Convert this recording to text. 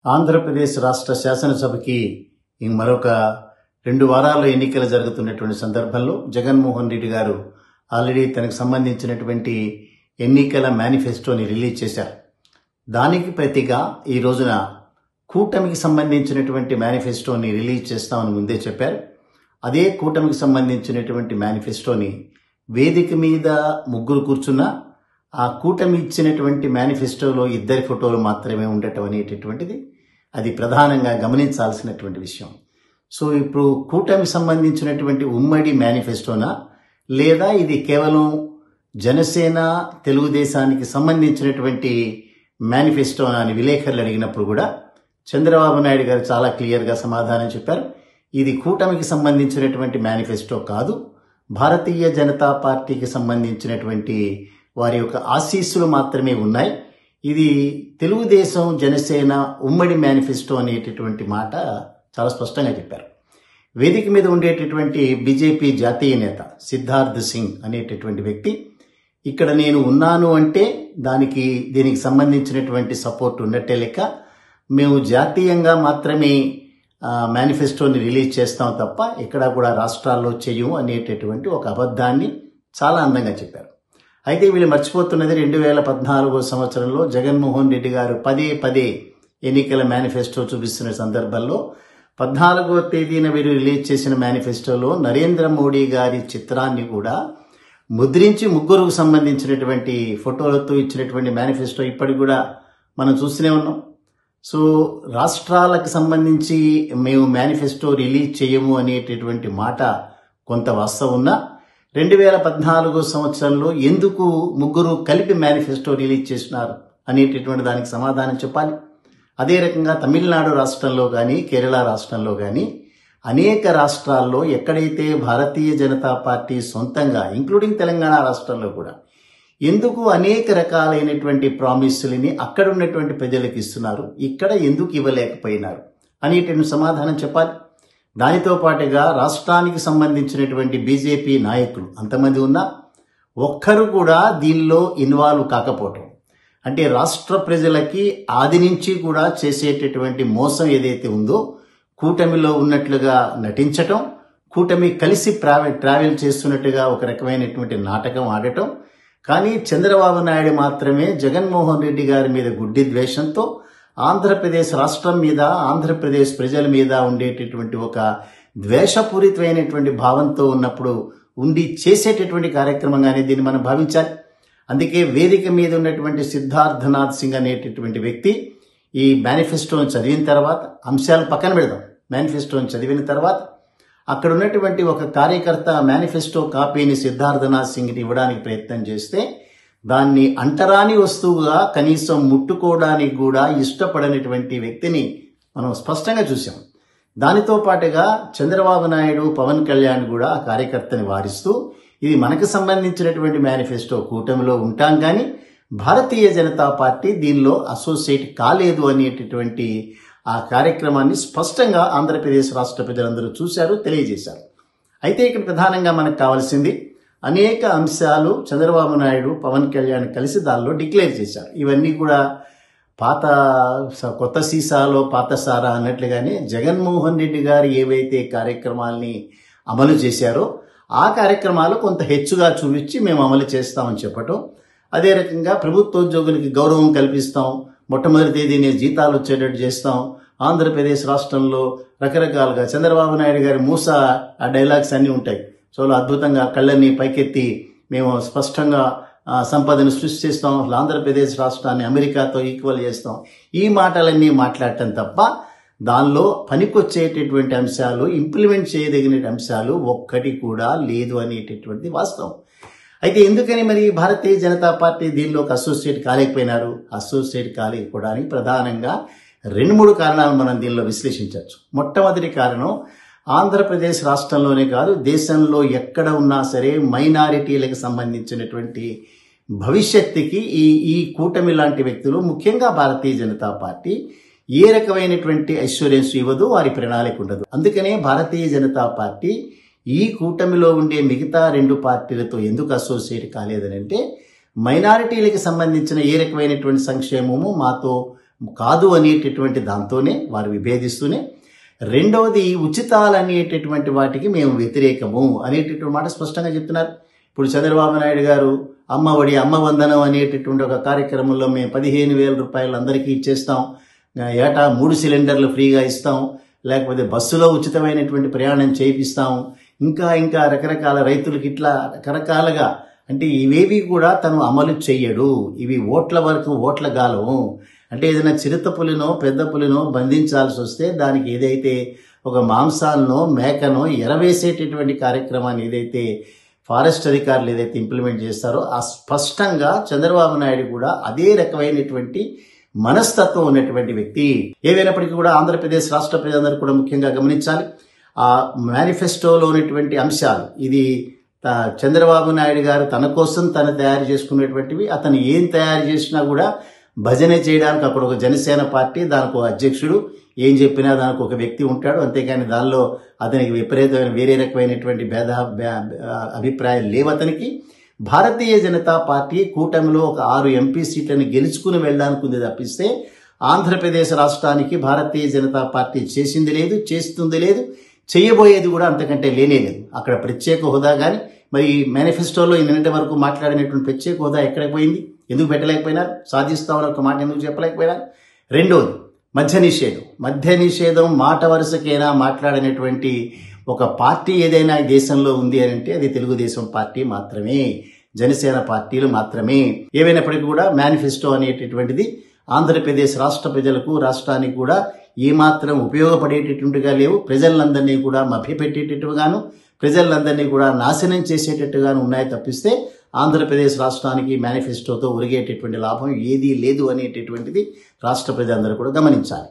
ఆంధ్రప్రదేశ్ రాష్ట్ర శాసనసభకి మరొక 2 వారాల్లో ఎన్నికలు జరుగుతున్నటువంటి సందర్భంలో జగన్మోహన్ రెడ్డి గారు ఆల్రెడీ తనకు సంబంధించినటువంటి ఎన్నికల మేనిఫెస్టోని రిలీజ్ చేశారు. దానికి ప్రతిగా ఈ రోజున కూటమికి సంబంధించినటువంటి మేనిఫెస్టోని రిలీజ్ చేస్తామని ముందే చెప్పారు. అదే కూటమికి సంబంధించినటువంటి మేనిఫెస్టోని వేదిక మీద ముగ్గురు కూర్చున్నా ఆ కూటమి ఇచ్చినటువంటి మేనిఫెస్టోలో 2 ఫోటోలు మాత్రమే ఉండటం అనేటటువంటిది అది ప్రధానంగా గమనించాల్సినటువంటి విషయం. సో ఇప్పుడు కూటమికి సంబంధించినటువంటి ఉమ్మడి మేనిఫెస్టోనా లేదా ఇది కేవలం జనసేన తెలుగుదేశానికి సంబంధించినటువంటి మేనిఫెస్టోనా అని విలేకరులు అడిగినప్పుడు కూడా చంద్రబాబు నాయుడు గారు చాలా క్లియర్గా సమాధానం చెప్పారు. ఇది కూటమికి సంబంధించినటువంటి మేనిఫెస్టో కాదు, భారతీయ జనతా పార్టీకి సంబంధించినటువంటి వారి యొక్క ఆశీస్సులు మాత్రమే ఉన్నాయి. ఇది తెలుగుదేశం జనసేన ఉమ్మడి మేనిఫెస్టో అనేటటువంటి మాట చాలా స్పష్టంగా చెప్పారు. వేదిక మీద ఉండేటటువంటి బీజేపీ జాతీయ నేత సిద్ధార్థ్ సింగ్ అనేటటువంటి వ్యక్తి ఇక్కడ నేను ఉన్నాను అంటే దీనికి సంబంధించినటువంటి సపోర్ట్ ఉన్నట్టే లెక్క, మేము జాతీయంగా మాత్రమే మేనిఫెస్టోని రిలీజ్ చేస్తాం తప్ప ఎక్కడా కూడా రాష్ట్రాల్లో చేయము అనేటటువంటి ఒక అబద్ధాన్ని చాలా అందంగా చెప్పారు. అయితే వీళ్ళు మర్చిపోతున్నది 2014 సంవత్సరంలో జగన్మోహన్ రెడ్డి గారు పదే ఎన్నికల మేనిఫెస్టో చూపిస్తున్న సందర్భంలో 14వ తేదీన వీరు రిలీజ్ చేసిన మేనిఫెస్టోలో నరేంద్ర మోడీ గారి చిత్రాన్ని కూడా ముద్రించి ముగ్గురుకు సంబంధించినటువంటి ఫోటోలతో ఇచ్చినటువంటి మేనిఫెస్టో ఇప్పటికి కూడా మనం చూస్తూనే ఉన్నాం. సో రాష్ట్రాలకు సంబంధించి మేము మేనిఫెస్టో రిలీజ్ చేయము అనేటటువంటి మాట కొంత వాస్తవం ఉన్నా 2014 సంవత్సరంలో ఎందుకు ముగ్గురు కలిపి మేనిఫెస్టో రిలీజ్ చేసినారు అనేటటువంటి దానికి సమాధానం చెప్పాలి. అదే రకంగా తమిళనాడు రాష్ట్రంలో కానీ కేరళ రాష్ట్రంలో కానీ అనేక రాష్ట్రాల్లో ఎక్కడైతే భారతీయ జనతా పార్టీ సొంతంగా ఇంక్లూడింగ్ తెలంగాణ రాష్ట్రంలో కూడా ఎందుకు అనేక రకాలైనటువంటి ప్రామిసులని అక్కడ ఉన్నటువంటి ప్రజలకు ఇస్తున్నారు, ఇక్కడ ఎందుకు ఇవ్వలేకపోయినారు అనేటువంటి సమాధానం చెప్పాలి. దానితో పాటుగా రాష్ట్రానికి సంబంధించినటువంటి బీజేపీ నాయకులు అంతమంది ఉన్నా ఒక్కరు కూడా దీనిలో ఇన్వాల్వ్ కాకపోవటం అంటే రాష్ట్ర ప్రజలకి ఆది నుంచి కూడా చేసేటటువంటి మోసం ఏదైతే ఉందో కూటమిలో ఉన్నట్లుగా నటించటం, కూటమి కలిసి ట్రావెల్ చేస్తున్నట్టుగా ఒక రకమైనటువంటి నాటకం ఆడటం. కానీ చంద్రబాబు నాయుడు మాత్రమే జగన్మోహన్ రెడ్డి గారి మీద గుడ్డి ద్వేషంతో ఆంధ్రప్రదేశ్ రాష్ట్రం మీద ఆంధ్రప్రదేశ్ ప్రజల మీద ఉండేటటువంటి ఒక ద్వేషపూరితమైనటువంటి భావంతో ఉన్నప్పుడు ఉండి చేసేటటువంటి కార్యక్రమంగానే దీన్ని మనం భావించాలి. అందుకే వేదిక మీద ఉన్నటువంటి సిద్ధార్థనాథ్ సింగ్ అనేటటువంటి వ్యక్తి ఈ మేనిఫెస్టోను చదివిన తర్వాత అంశాలు పక్కన పెడదాం, మేనిఫెస్టోను చదివిన తర్వాత అక్కడ ఉన్నటువంటి ఒక కార్యకర్త మేనిఫెస్టో కాపీని సిద్ధార్థనాథ్ సింగ్ని ఇవ్వడానికి ప్రయత్నం చేస్తే దాన్ని అంటరాని వస్తువుగా కనీసం ముట్టుకోవడానికి కూడా ఇష్టపడనటువంటి వ్యక్తిని మనం స్పష్టంగా చూసాం. దానితో పాటుగా చంద్రబాబు నాయుడు పవన్ కళ్యాణ్ కూడా ఆ కార్యకర్తని వారిస్తూ ఇది మనకు సంబంధించినటువంటి మేనిఫెస్టో, కూటమిలో ఉంటాం కానీ భారతీయ జనతా పార్టీ దీనిలో అసోసియేట్ కాలేదు అనేటటువంటి ఆ కార్యక్రమాన్ని స్పష్టంగా ఆంధ్రప్రదేశ్ రాష్ట్ర ప్రజలందరూ చూశారు, తెలియజేశారు. అయితే ఇక్కడ ప్రధానంగా మనకు కావాల్సింది అనేక అంశాలు చంద్రబాబు నాయుడు పవన్ కళ్యాణ్ కలిసి దానిలో డిక్లేర్ చేశారు. ఇవన్నీ కూడా కొత్త సీసాలో పాత సారా అన్నట్లుగానే జగన్మోహన్ రెడ్డి గారు ఏవైతే కార్యక్రమాల్ని అమలు చేశారో ఆ కార్యక్రమాలు కొంత హెచ్చుగా చూపించి మేము అమలు చేస్తామని చెప్పటం, అదే రకంగా ప్రభుత్వోద్యోగులకి గౌరవం కల్పిస్తాం, మొట్టమొదటి తేదీనే జీతాలు వచ్చేటట్టు చేస్తాం, ఆంధ్రప్రదేశ్ రాష్ట్రంలో రకరకాలుగా చంద్రబాబు నాయుడు గారి మూస ఆ డైలాగ్స్ అన్నీ ఉంటాయి. చాలా అద్భుతంగా కళ్ళని పైకెత్తి మేము స్పష్టంగా సంపదను సృష్టిస్తాం, ఆంధ్రప్రదేశ్ రాష్ట్రాన్ని అమెరికాతో ఈక్వల్ చేస్తాం, ఈ మాటలన్నీ మాట్లాడటం తప్ప దానిలో పనికొచ్చేటటువంటి అంశాలు, ఇంప్లిమెంట్ చేయదగిన అంశాలు ఒక్కటి కూడా లేదు అనేటటువంటి వాస్తవం. అయితే ఎందుకని మరి భారతీయ జనతా పార్టీ దీనిలోకి అసోసియేట్ కాలేకపోయినారు? అసోసియేట్ కాలేకపోవడానికి ప్రధానంగా 2-3 కారణాలు మనం దీనిలో విశ్లేషించవచ్చు. మొట్టమొదటి కారణం ఆంధ్రప్రదేశ్ రాష్ట్రంలోనే కాదు దేశంలో ఎక్కడ ఉన్నా సరే మైనారిటీలకు సంబంధించినటువంటి భవిష్యత్తుకి ఈ కూటమి లాంటి వ్యక్తులు ముఖ్యంగా భారతీయ జనతా పార్టీ ఏ రకమైనటువంటి అష్యూరెన్స్ ఇవ్వదు, వారి ప్రణాళిక ఉండదు. అందుకనే భారతీయ జనతా పార్టీ ఈ కూటమిలో ఉండే మిగతా 2 పార్టీలతో ఎందుకు అసోసియేట్ కాలేదనంటే మైనారిటీలకు సంబంధించిన ఏ రకమైనటువంటి సంక్షేమము మాతో కాదు అనేటటువంటి దాంతోనే వారు విభేదిస్తూనే, రెండవది ఉచితాలు అనేటటువంటి వాటికి మేము వ్యతిరేకము అనేటటువంటి మాట స్పష్టంగా చెప్తున్నారు. ఇప్పుడు చంద్రబాబు నాయుడు గారు అమ్మ ఒడి అమ్మ వందనం అనేటటువంటి ఒక కార్యక్రమంలో మేము 15,000 రూపాయలు అందరికీ ఇచ్చేస్తాం, ఏటా 3 సిలిండర్లు ఫ్రీగా ఇస్తాం, లేకపోతే బస్సులో ఉచితమైనటువంటి ప్రయాణం చేయిస్తాం, ఇంకా రకరకాల రైతులకి ఇట్లా రకరకాలుగా, అంటే ఇవేవి కూడా తను అమలు చెయ్యడు. ఇవి ఓట్ల వరకు ఓట్ల గాలం. అంటే ఏదైనా చిరుత పులినో పెద్ద పులినో బంధించాల్సి వస్తే దానికి ఏదైతే ఒక మాంసాన్నో మేకనో ఎరవేసేటటువంటి కార్యక్రమాన్ని ఏదైతే ఫారెస్ట్ అధికారులు ఏదైతే ఇంప్లిమెంట్ చేస్తారో ఆ స్పష్టంగా చంద్రబాబు నాయుడు కూడా అదే రకమైనటువంటి మనస్తత్వం ఉన్నటువంటి వ్యక్తి. ఏవైనప్పటికీ కూడా ఆంధ్రప్రదేశ్ రాష్ట్ర ప్రజలందరూ కూడా ముఖ్యంగా గమనించాలి, ఆ మేనిఫెస్టోలో ఉన్నటువంటి అంశాలు ఇది చంద్రబాబు నాయుడు గారు తన కోసం తను తయారు చేసుకునేటువంటివి. అతను ఏం తయారు చేసినా కూడా భజన చేయడానికి అక్కడ ఒక జనసేన పార్టీ, దానికి ఒక అధ్యక్షుడు, ఏం చెప్పినా దానికి ఒక వ్యక్తి ఉంటాడు. అంతేకాని దానిలో అతనికి విపరీతమైన వేరే రకమైనటువంటి అభిప్రాయాలు లేవు అతనికి. భారతీయ జనతా పార్టీ కూటమిలో ఒక 6 ఎంపీ సీట్లను గెలుచుకుని వెళ్ళడానికి ఉంది తప్పిస్తే ఆంధ్రప్రదేశ్ రాష్ట్రానికి భారతీయ జనతా పార్టీ చేసింది లేదు, చేస్తుంది లేదు, చేయబోయేది కూడా అంతకంటే లేనేలేదు. అక్కడ ప్రత్యేక హోదా కానీ, మరి మేనిఫెస్టోలో నిన్నటి వరకు మాట్లాడినటువంటి ప్రత్యేక హోదా ఎక్కడికి పోయింది? ఎందుకు పెట్టలేకపోయినారు? సాధిస్తామని ఒక మాట ఎందుకు చెప్పలేకపోయినారు? రెండోది మద్య నిషేధం మాట వరుసకైనా మాట్లాడినటువంటి ఒక పార్టీ ఏదైనా ఈ దేశంలో ఉంది అని అంటే అది తెలుగుదేశం పార్టీ మాత్రమే, జనసేన పార్టీలు మాత్రమే. ఏవైనప్పటికీ కూడా మేనిఫెస్టో అనేటటువంటిది ఆంధ్రప్రదేశ్ రాష్ట్ర ప్రజలకు, రాష్ట్రానికి కూడా ఏమాత్రం ఉపయోగపడేటటువంటిగా లేవు. ప్రజలందరినీ కూడా మభ్యపెట్టేటట్టుగాను, ప్రజలందరినీ కూడా నాశనం చేసేటట్టుగాను ఉన్నాయి తప్పిస్తే ఆంధ్రప్రదేశ్ రాష్ట్రానికి మేనిఫెస్టోతో ఒరిగేటటువంటి లాభం ఏదీ లేదు అనేటటువంటిది రాష్ట్ర ప్రజలందరూ కూడా గమనించాలి.